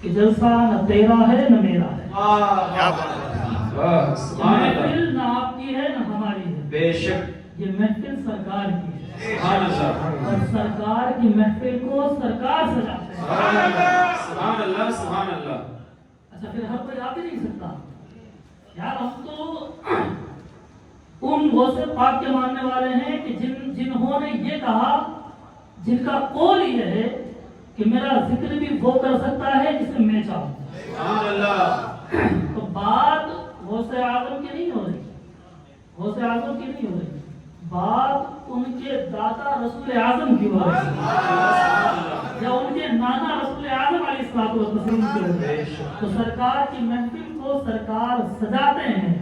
کہ جلسہ نہ تیرا ہے نہ میرا ہے، محفل نہ آپ کی ہے نہ ہماری ہے، بے شک یہ محفل سرکار کی ہے، سبحان اللہ اور سرکار کی محفل کو سرکار سجاتے ہیں۔ سبحان اللہ سبحان اللہ۔ اچھا پھر ہر کوئی آ بھی نہیں سکتا یار، ہم تو ان غوث پاک کے ماننے والے ہیں کہ جنہوں نے یہ کہا، جن کا قول یہ ہے کہ میرا ذکر بھی وہ کر سکتا ہے جسے میں چاہوں۔ سبحان اللہ۔ تو بات غوث اعظم کی نہیں ہو رہی، غوث اعظم کی نہیں ہو رہی، بات ان کے دادا رسول اعظم کی ہو رہی ہے، یا ان کے نانا رسول اعظم علیہ الصلوۃ والسلام کی ہو رہی ہے۔ تو سرکار کی محفل کو سرکار سجاتے ہیں،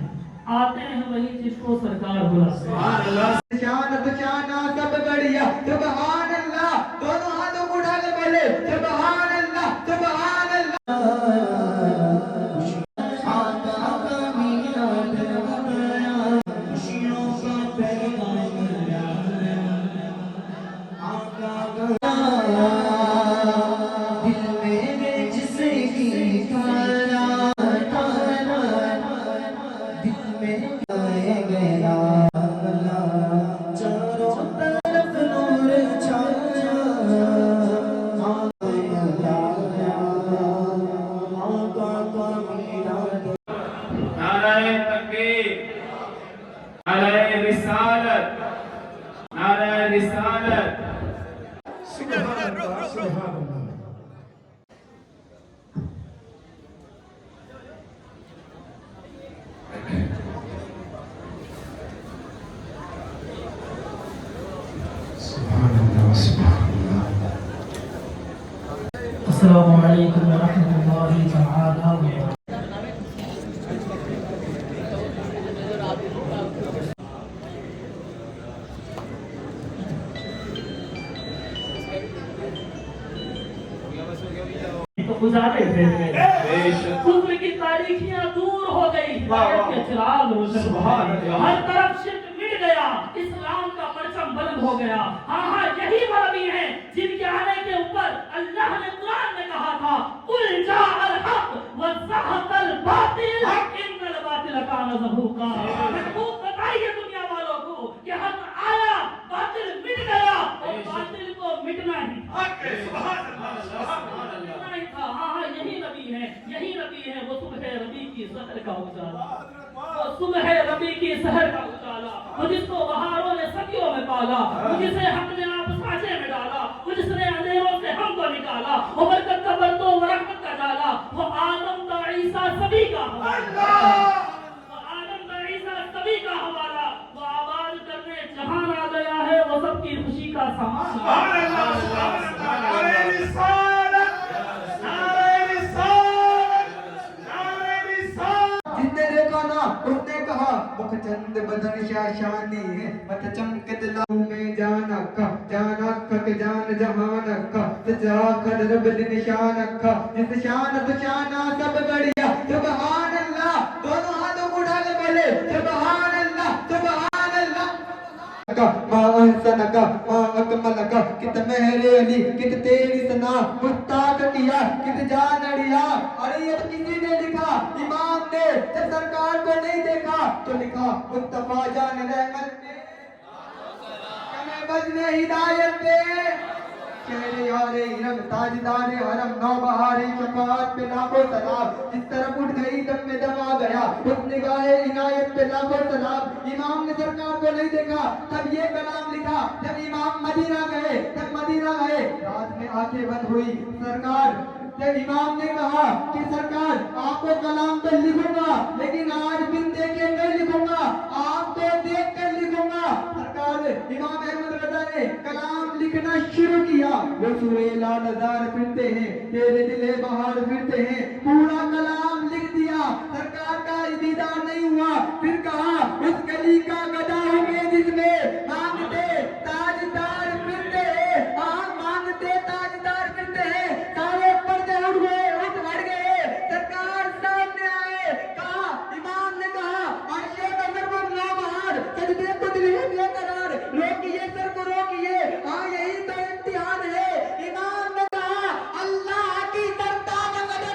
آتے ہیں وہی جس کو سرکار بلاتے ہیں۔ سبحان اللہ۔ شان بچانا سب بڑھیا سبحان اللہ، دونوں ہاتھوں کو اٹھا کے بولے سبحان اللہ سبحان اللہ۔ نعرہ تکبیر، نعرہ رسالت، نعرہ رسالت۔ سبحان اللہ سبحان اللہ۔ السلام علیکم ورحمۃ اللہ تعالی وبرکاتہ۔ تو گزارے تھے کفر کی تاریخیاں دور ہو گئی، ہدایت کے چراغ روشن ہو گئے، ہر طرف شرک مٹ گیا، اسلام کا پرچم بلند ہو گیا۔ ہاں یہی مربی ہیں جن کے آنے کے اوپر اللہ نے قرآن میں کہا تھا قل جاء الحق وزهق الباطل ان الباطل كان زهوقا۔ محبوب بتائیے دنیا والوں کو کہ حق آیا، باطل مٹ گیا، اور باطل کو مٹنا ہی تھا۔ ہاں یہی نبی ہے، یہی نبی ہے، وہ صبح ربی کی سحر کا اجالا، وہ صبح ربی کی سحر کا اجالا، وہ جس کو بہاروں نے صدیوں میں پالا، وہ جسے حق نے آپ سانچے میں ڈالا، وہ جس نے اندھیروں سے ہم کو نکالا، وہ برکت کا برتو وہ رحمت کا ڈالا، وہ آدم تا عیسیٰ سبھی کا حوالہ، وہ آدم تا عیسیٰ سبھی کا حوالہ، وہ آباد کرنے جہان آ گیا ہے، وہ سب کی خوشی کا سامان۔ اس نے کہا مکھ چند بدن شاشانی ہے، مت چمکت لہو میں جان اکھا، جان اکھا کے جان جہان اکھا، سجا کھڑ رب دی نشان اکھا، جس شان تو شانہ سب بڑھیا سبحان اللہ، دونوں ہاتھوں کو اٹھا کے بولے سبحان اللہ سبحان اللہ۔ ما احسن کا ما اکمل کا، کت مہر علی کت تیری ثنا، مستاق کیا کت جان اڑیا۔ ارے یہ کسی نے لکھا، امام نے جب سرکار کو نہیں دیکھا تو لکھا مصطفیٰ جان رحمت پہ، کمیں بزن ہدایت پہ، شہر یار حرم تاجدار حرم نوبہار شفاعت پہ لاکھوں سلام، جس طرف اٹھ گئی دم میں دم آ گیا، اس نگاہ عنایت پہ لاکھوں سلام۔ امام نے سرکار کو نہیں دیکھا تب یہ کلام لکھا، جب امام مدینہ گئے رات میں آنکھیں بند ہوئی، سرکار جب امام نے کہا کہ سرکار آپ کو کلام تو لکھوں گا لیکن آج بن دیکھے نہیں لکھوں گا، آپ کو دیکھ کر لکھوں گا۔ سرکار امام احمد رضا نے کلام لکھنا شروع کیا، وہ سورہ لال ہزار پھرتے ہیں، تیرے دلے بہار پھرتے ہیں، پورا کلام لکھ دیا۔ سرکار کا دیدار نہیں ہوا، پھر کہا اس گلی کا گدا ہوں میں جس میں مانگتے تاجدار پھرتے ہیں، مانگتے تاجدار پھرتے ہیں، سارے پردے اٹھ گئے، سرکار سامنے آئے، کہا امام نے کہا عرشے کا سرور نو بہار، سجدے کو دل ہے بے قرار، روکیے سر کو روکیے، ہاں یہی تو امتحان ہے۔ امام نے کہا اللہ کی سرتا مگر